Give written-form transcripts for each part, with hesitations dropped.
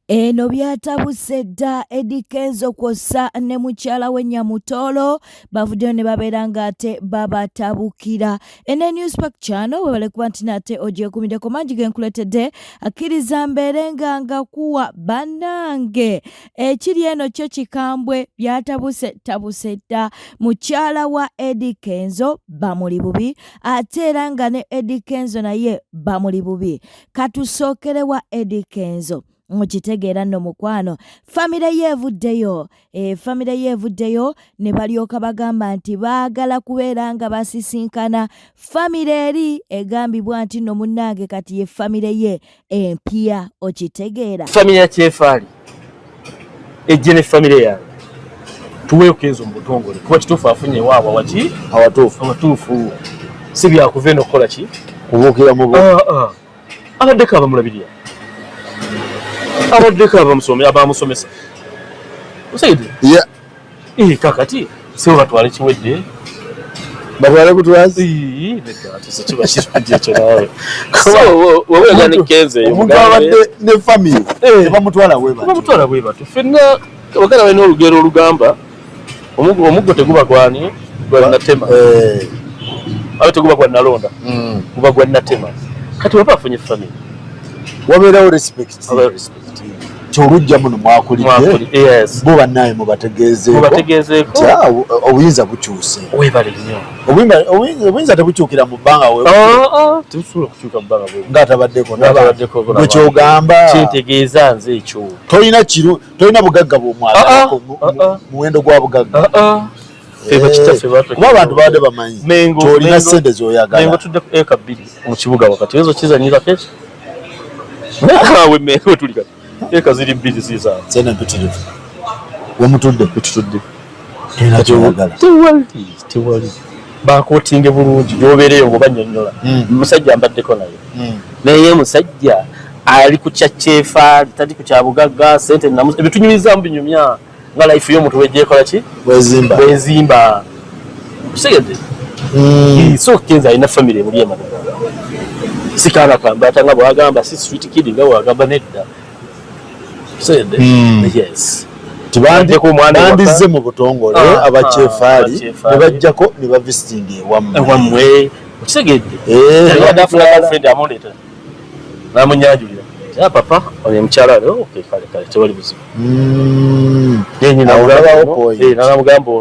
Eno byatabuse dda Eddie Kenzo kwossa ne mukyala we Nyamutolo bavuddeyo ne babeera ng'ate babatabukira. Ene Newspack Channel webale kuba nti nate ogyekumiddeko mangi genkuletedde akkiriza mbeere nga kuwa bannange ekiri eno kyo kikambwe byatabuse dda mukyala wa Eddie Kenzo bamuli bubi ate era nga ne Eddie Kenzo naye bamuli bubi. Katusookere wa Eddie Kenzo mukitegeera nno mukwano famire yevuddeyo ne balyoka bagamba nti baagala kubeera nga basisinkana famire eri egambibwa nti nno munnange kati ye famire ye empya okitegeera famire ya Kyefaali ejje ne famire yange tuweeyo Kenzo mu butongole kuba kituufu afunye waabwe waki awatuufu si byakuva eno kukola ki kubuukira mu abaddeko abamulabirira abaddeko abamusomesa Usaidi kakati si batwale kiwedde batwale kutwazi wowe gani Kenzo omuntu abadde ne family bamutwala bwe batu fenna bagala bali n'olugero olugamba omuggo teguba gwani natema abe teguba gwa nalonda guba gwa natema kati waba afunye family wabeerawo respect kyolujja muno mwakulidde bo bannaye mubategeezeeko obuyinza bukyuse webale nnyo obuyinza tebukyukira mu bbanga tebusobola kukyuka mu bbanga ng'atabaddeko bwe kyogamba kintegeeza nze ekyo tolina bugagga bw'omwagalako muwendo gwa bugagga kuba abantu baadde bamanyi kyolina ssente z'oyagala mengo tudde eka 2 mu kibuga wakati ezo kizanyira keki nawe mengo tuli kati eka ziri 2 ziza sene mpitirivu wemutudde tewali bakotinge bulungi yobeereyo ng'obanyonnyola musajja ambaddeko naye musajja ali ku kya Kyefaali tali ku kya bugagga sente ebitunyumizamu binyumya nga life y'omuntu wejjeekola ki bwezimba kusegedde so Kenzo alina family emuli emabega sikana kambata nga bwagamba si street kid nga bwagamba nedda kusegedde yes tibandizze mu butongole abakyefaali ne bajjako ne bavisiting ewammwe kusegedde friend amondeta namunyajulira papa oyo mukyala okay kale tewali buzibu namugamba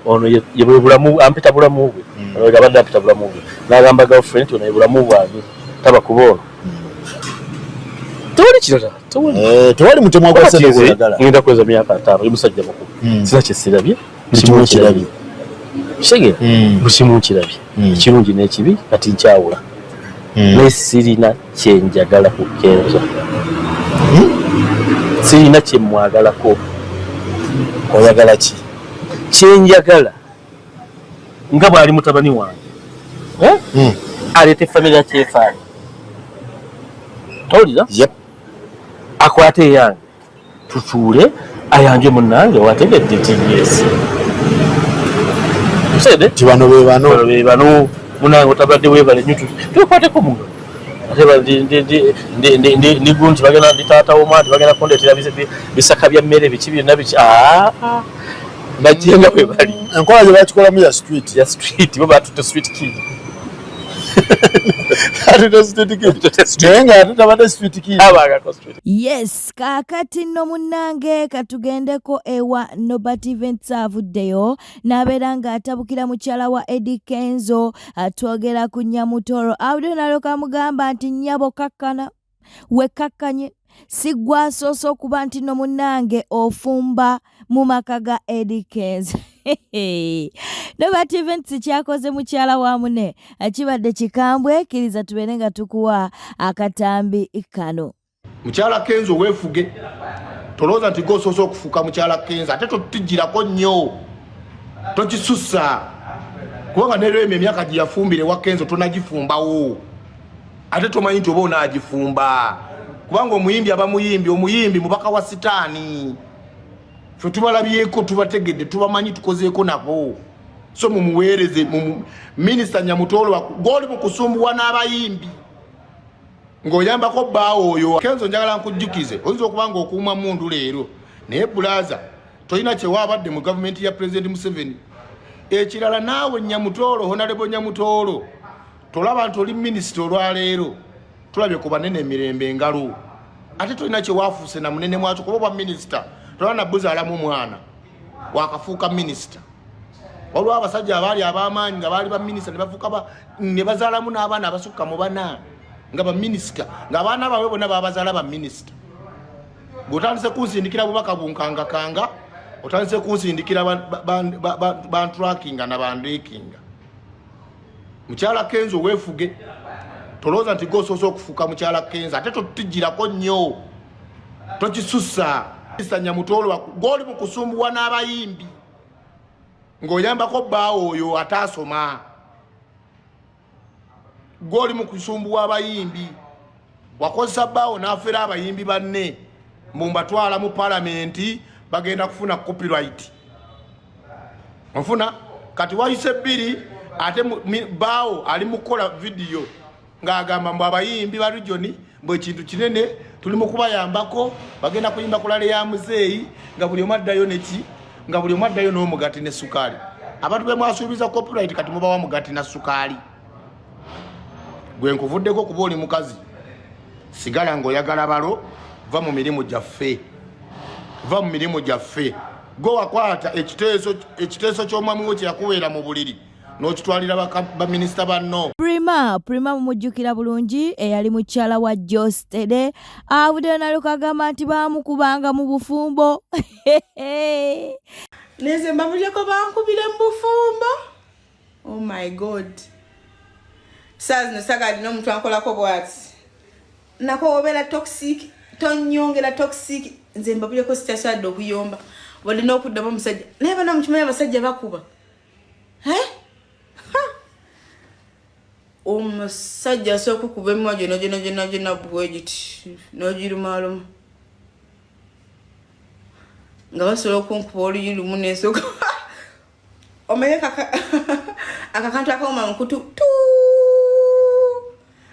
ono yebulamu ampita bulamu bwe abadde ampita bulamu bwe n'agamba girlfriend ono yebulamu bwange taba kuboona tewali kirala tewali mutemwa gwa sente gw'oyagala ngenda kweza myaka 5 oli musajja mukulu sina kyesirabye kirabye shege lusimu kirabye ekirungi n'ekibi kati nkyawula nesirina kyenjagala ku Kenzo sirina kyemwagalako oyagala ki kyenjagala nga bwali mutabani wange aleete family ya Kyefaali tolira akwate eyange tutuule ayanje munnange wategedde TBS tusede tibano be bano munange otabadde weebale nnyo tukwateko muno ndi gunti bagenda ndi taata w'omwana bagenda kundeetera bisaka bya mmere biki byonna biki bajjenga bwe bali enkola gye bakikolamu ya street bo batutte street kid yes kakati nno munnange katugendeko ewa Norbert Events avuddeyo n'abeera ng'atabukira mukyala wa Eddie Kenzo atwogera ku Nyamutolo awuddeyo n'alyoka amugamba nti nnyabo kakkana wekakkanye siggwa asoosa okuba nti nno munnange ofumba mu maka ga Eddie Kenzo Norbert Events kyakoze mukyala wa mune akibadde kikambwe kiriza tubeere nga tukuwa akatambi kano mukyala Kenzo weefuge tolooza nti gosoosa okufuuka mukyala Kenzo ate totijjirako nnyo tokisussa kubanga nerweme emyaka gye yafumbire wa Kenzo tonagifumbawo ate tomanyi nti oba onaagifumba kubanga omuyimbi aba omuyimbi mubaka wa sitaani fe tubalabyeko tubategedde tubamanyi tukozeeko nabo so mumuweereze Minisita Nyamutolo goli mu kusumbuwa n'abayimbi ng'oyambako bbaawo oyo Kenzo njagala nkujjukize oyinza okuba ng'okuuma mundu leero naye bulaza tolina kyewaabadde mu gavumenti ya President Museveni. Ekirala naawe Nyamutoolo Honorable Nyamutoolo tolaba nti oli minisita olwaleero tulabye ku banene emirembe engalo ate tolina kyewaafuuse na munene mwakyo kuba bwa minisita tolaba nabbuzaalamu omwana wakafuuka minisita. Waliwo abasajja abaali ab'amaanyi nga baali baminisita ne bazaalamu n'abaana abasukka mu bana nga baminisita ng'abaana baabwe bonna babazaala baminisita. Ng'otandise kunsindikira bubaka bunkangakanga otandise kunsindikira bantrackinga na bandekinga. Mukyala Kenzo weefuge tolooza nti gosoose okufuuka mukyala Kenzo ate totujjirako nnyo tokisussa. Minisita Nyamutoolo g'oli mu kusumbuwa n'abayimbi ng'oyambako bbaawo oyo ataasoma. G'oli mu kusumbuwa abayimbi wakozesa bbaawo n'afera abayimbi banne mumbatwala mu palamenti bagenda kufuna copyright. Onfuna kati wayise bbiri ate bbaawo ali mu kukola video ng'agamba mbu abayimbi ba region mbu ekintu kinene tuli mu kubayambako bagenda kuyimba kulale ya muzeeyi nga buli omu addayo neki nga buli omu addayo n'omugati ne sukaali. Abantu be mwasuubiza copyright kati mubawa mugati na sukaali. Gwe nkuvuddeko kuba oli mukazi sigala ng'oyagala balo va mu mirimu gyaffe va mu mirimu gyaffe. Go wakwata ekiteeso ky'omwami wo kye yakubeera mu buliri n'okitwalira baminisita banno. Prima mumujjukira bulungi eyali mukyala wa Jostede avuddeyo nalyoka agamba nti baamukubanga mu bufumbo. Neze mbabulyeko bankubire mu bufumbo. Oh my God. Saa zino sagali n'omuntu ankolako bw'ati. Nako obeera toxic, tonyongera toxic. Nze mbabulyeko sitasadde okuyomba. Walina okuddamu omusajja. Naye bano mukimanyi abasajja bakuba. Omusajja asooka okukuba emimwa gyonna bwegiti n'ogirumaaluma. Nga basobola okunkuba oluyi lumu n'ensooka. Omanye akakantu akawuma mu kutu.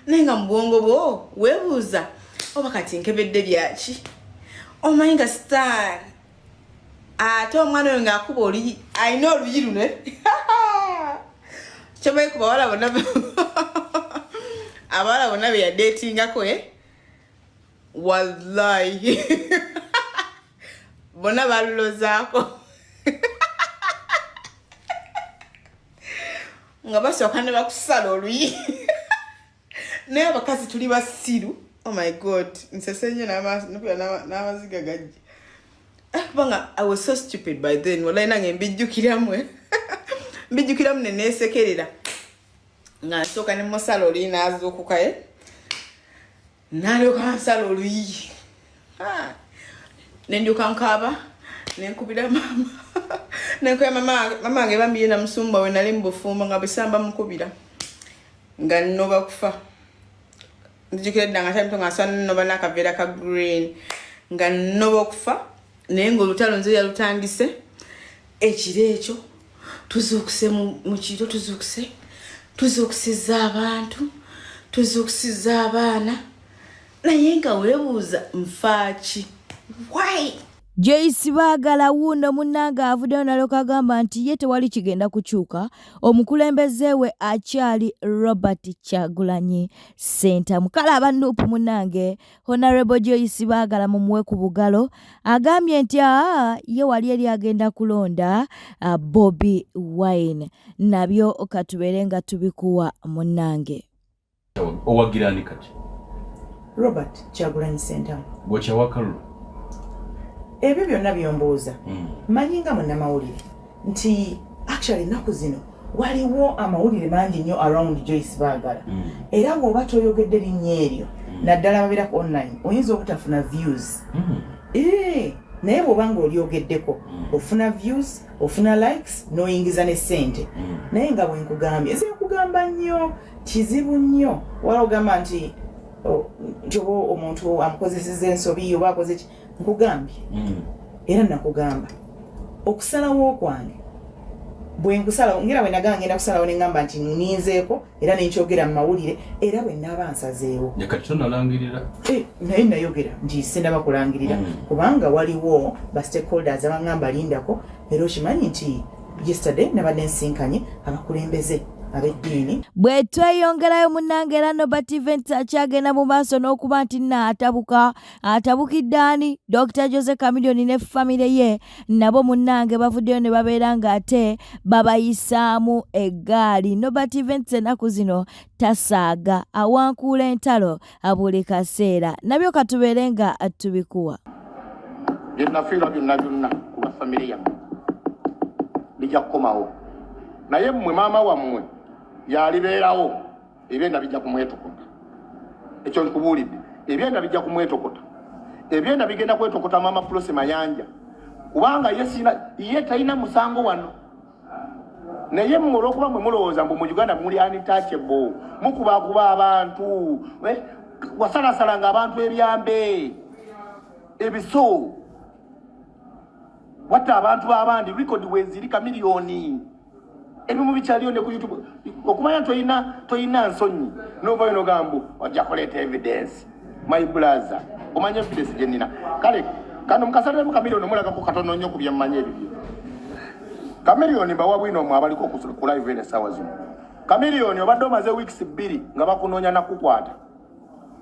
Naye nga mu bwongo bwo weebuuza oba kati nkebedde byaki. Omanyi nga star ate omwana oyo ng'akuba oluyi alina oluyi luno. Kyomanyi ku bawala bonna abawala bonna be yadeetingako wallahi bonna balulozaako nga basooka ne bakusala oluyi. Naye abakazi tuli basiru. Oh my God, nsese nnyo n'amaziga gajja. Kubanga I was so stupid by then. Wallahi nange mbijjukiramu mbijjukiramu ne neesekerera nga nsooka ne musala oluyi n'azuukuka n'alyoka nsala oluyi. Ne ndyoka nkaaba ne nkubira mama nenkoya mama wange bambiye na musumba we nali mu bufumbo nga bisamba mukubira nga nnoba kufa. Ndijukira ddanga tamito nga nsana nnoba n'akaveera ka green nga nnoba okufa. Naye ng'olutalo nze yalutandise ekiro ekyo tuzuukuse mu kiro tuzuukusiza abantu tuzuukusiza abaana naye nga weebuuza nfaaki. Why? Joyce Baagala wuuno munnange avuddeyo nalyoka agamba nti ye tewali kigenda kukyuka. Omukulembeze we akyali Robert Kyagulanyi Ssentamu. Kale abannuupu munnange Honorable Joyce Baagala mumuwe ku bugalo agambye nti ye wali eri agenda kulonda Bobi Wine. Nabyo katubeere nga tubikuwa munnange. Owagirani kati? Robert Kyagulanyi Ssentamu. Gwakyawakalu? Ebyo byonna byombuuza manyi nga munnamawulire nti actually ennaku zino waliwo amawulire mangi nnyo around Joyce Baagala era ng'oba toyogedde linnya eryo naddala babeera ku online oyinza obutafuna views. Naye bw'oba ng'olyogeddeko ofuna views ofuna likes n'oyingiza ne ssente. Naye nga bwe nkugambye nze nkugamba nnyo kizibu nnyo wala ogamba nti oba omuntu amukozesezza ensobi oba akoze ki nkugambye era nakugamba okusalawo kwange bwe nkusalawo ngira bwe nagamba ngenda kusalawo ne ngamba nti nninzeeko era ne nkyogera mu mawulire era bwe nnaaba nsazeewo kati tonalangirira naye nayogera nti sindaba kulangirira kubanga waliwo ba stakeholders abangamba lindako era okimanyi nti yesterday nabadde nsinkanye abakulembeze ab'eddiini. Bwe tweyongerayo munnange era Nobert Events akyagenda mu maaso n'okuba nti atabukidde ani Dr. Jose Chameleone ne famire ye nabo munnange bavuddeyo ne babeera ng'ate babayisaamu eggaali. Nobert Events ennaku zino tasaaga awankuula entalo buli kaseera nabyo katubeere nga tubikuwa. Bye nafiira byonna ku bafamire yammwe bijja kukomawo naye mmwe maama wammwe yalibeerawo ebyenda bijja kumwetokota. Ekyo nkubuulidde ebyenda bijja kumwetokota. Ebyenda bigenda kwetokota maama Prose Mayanja kubanga ye talina musango wano. Naye mmwe olw'okuba mwe mulowooza mbu mu Uganda muli untouchable mukubakuba abantu wasalasalanga abantu ebyambe ebiso watta abantu abandi record weziri Chameleone ebimu bikyaliyo ne ku YouTube okumanya toyina nsonyi novayo nogambu wajja kuleeta evidence my brother omanya evidence gyenina kale kano mukasalemu Chameleone omulagako katono nnyo ku byemmanya ebibyo. Chameleone mbawa bwino omwe abaliko ku live ene sawa zino. Chameleone obadde omaze weeks 2 nga bakunoonya nakukwata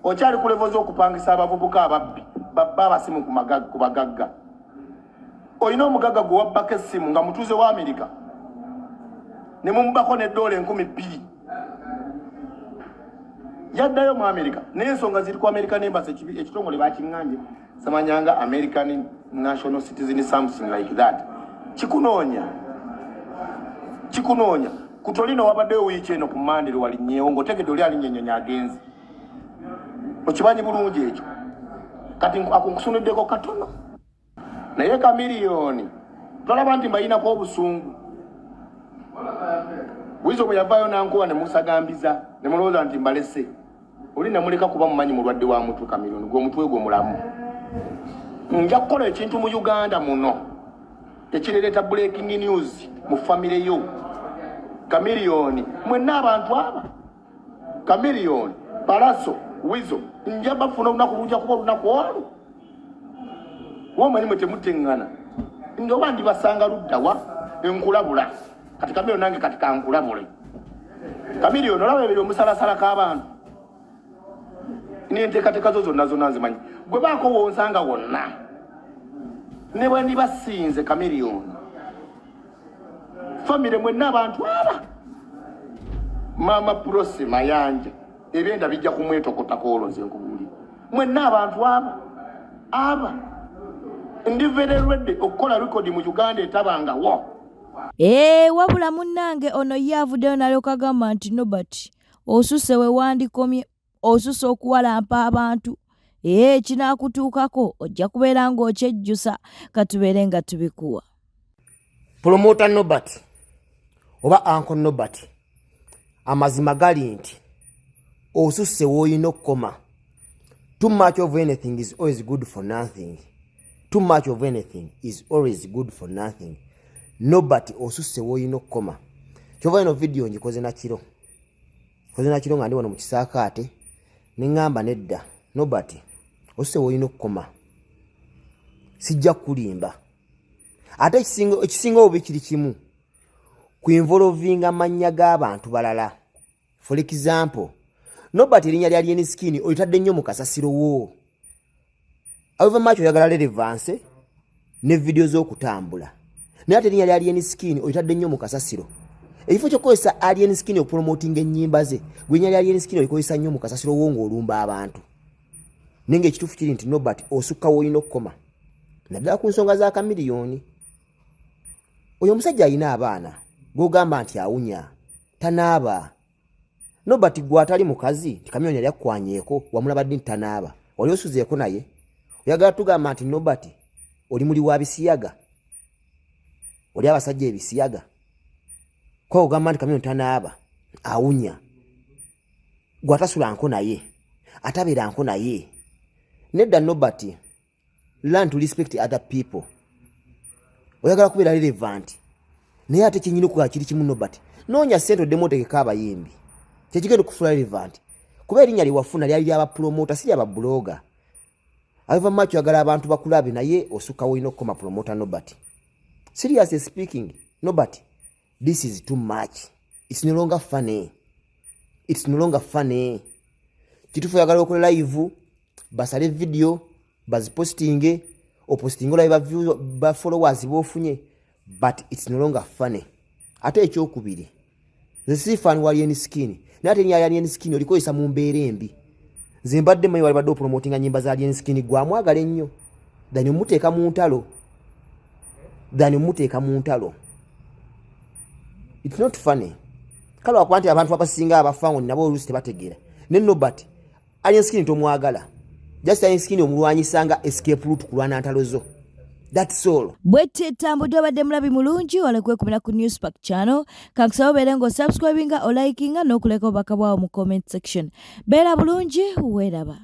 okyali ku level z'okupangisa abavubuka ababbi babba abasimu ku bagagga. Oyina omugagga gwe wabbako essimu nga mutuuze wa Amerika ne mumubako $2 2,000 yaddayo mu Amerika n'ensonga ziri ku American Embassy ekitongole bakiŋŋanje samanyanga American National Citizen something like that kikunoonya kutolino wabaddeyo wiiki eno ku Mandela walinnyeewo ng'otegedde oli alinnyenyonya agenzi okimanyi bulungi ekyo kati akunkusunuddeko katono naye Chameleone tolaba nti mbayinako obusungu. Wizo bwe yavaayo nankuwa ne musagambiza ne mulowooza nti mbalese oli namuleka kuba mumanyi mulwadde wa mutwe Chameleone gwe omutwe gwe mulamu. Nja kukola ekintu mu Uganda muno ekireeta breaking news mu famire yo. Chameleone mwenna abantu aba Chameleone Balaso Wizo nja bafuna olunaku lujja kuba olunaku olwo womanyi mwe temuteŋŋana ndoba ndibasanga luddawa enkulabula kati Chameleone nange kati kankulabule. Chameleone olaba ebyo omusalasala k'abantu n'enteekateeka zo zonna nzimanyi gwe baako wonsanga wonna ne bwe ndibasinze Chameleone famire mwenna abantu aba maama Prose Mayanja ebyenda bijja kumwetokotako olwo nze nkubuulira mwenna abantu aba ndiveererwedde okukola rekodi mu Uganda etabangawo. Wabula munnange ono ye avuddeyo n'alyoka agamba nti Nobert osusse we wandikomye osusse okuwalampa abantu kinaakutuukako ojja kubeera ng'okyejjusa katubeere nga tubikuwa. Promoter Nobert oba Uncle Nobert amazima gali nti osusse w'olina okukoma. Too much of anything is always good for nothing. Too much of anything is always good for nothing. Nobert osusse w'olina okukoma. Kyova ino video njikoze nakiro nga ndi wano mu kisaakaate ne ŋŋamba nedda Nobert osusse w'olina okukoma sijja kulimba. Ate ekisinga obubi kiri kimu kuinvolvinga amannya g'abantu balala. For example, Nobert erinnya lya Alien Skin olitadde nnyo mu kasasiro wo. However much oyagala relevance ne video z'okutambula. Naye ate erinnya lya Alien Skin olitadde nnyo mu kasasiro. Ekifo ky'okukozesa Alien Skin okupromotinga ennyimba ze, gwe erinnya lya Alien Skin olikozesa nnyo mu kasasiro wo ng'olumba abantu. Naye ng'ekituufu kiri nti Nobert osukka w'olina okukoma. Naddala ku nsonga za Chameleone. Oyo omusajja alina abaana gw'ogamba nti awunya tanaaba. Nobert gwe atali mukazi nti Chameleone yali akkwanyeeko wamulabadde nti tanaaba oli osuzeeko naye oyagala tugamba nti Nobert oli muli wa bisiyaga oli abasajja ebisiyaga kwa ogamba nti Chameleone tanaaba awunya gwe atasulanko naye atabeeranko naye. Nedda Nobert learn to respect other people. Oyagala kubeera relevant naye ate kyenyini okukola kiri kimu Nobert noonya ssente oddemu otegeka abayimbi kyekigenda okufuula relevant kuba erinnya lyewafuna lyali ly'abapromota si ly'ababuloga ava much oyagala abantu bakulabe naye osukkawo olina okukoma promota Nobert seriously speaking Nobert this is too much it's no longer funny kitufu oyagala okola live basale video bazipostinge opostinge olabe ba followers bofunye but it's no longer funny ate ekyokubiri nze sifani wali eni skin naye ate nyali eni skin olikozesa mu mbeera embi nze mbadde manyi wali badde opromotinga nyimba za eni skin gwamwagala ennyo dani omuteeka mu ntalo it's not funny kale wakuba nti abantu abasinga abafango nabo oluusi tebategeera ne Nobert eni skin tomwagala just eni skin omulwanyisanga escape route kulwana ntalo zo. That's all. Bwete tambudde obadde mulabi mulungi olekwekumira ku Newspack channel kankusaba obeere ng'osubscribinga olaikinga n'okuleka obubaka bwawo mu comment section. Beera bulungi weeraba.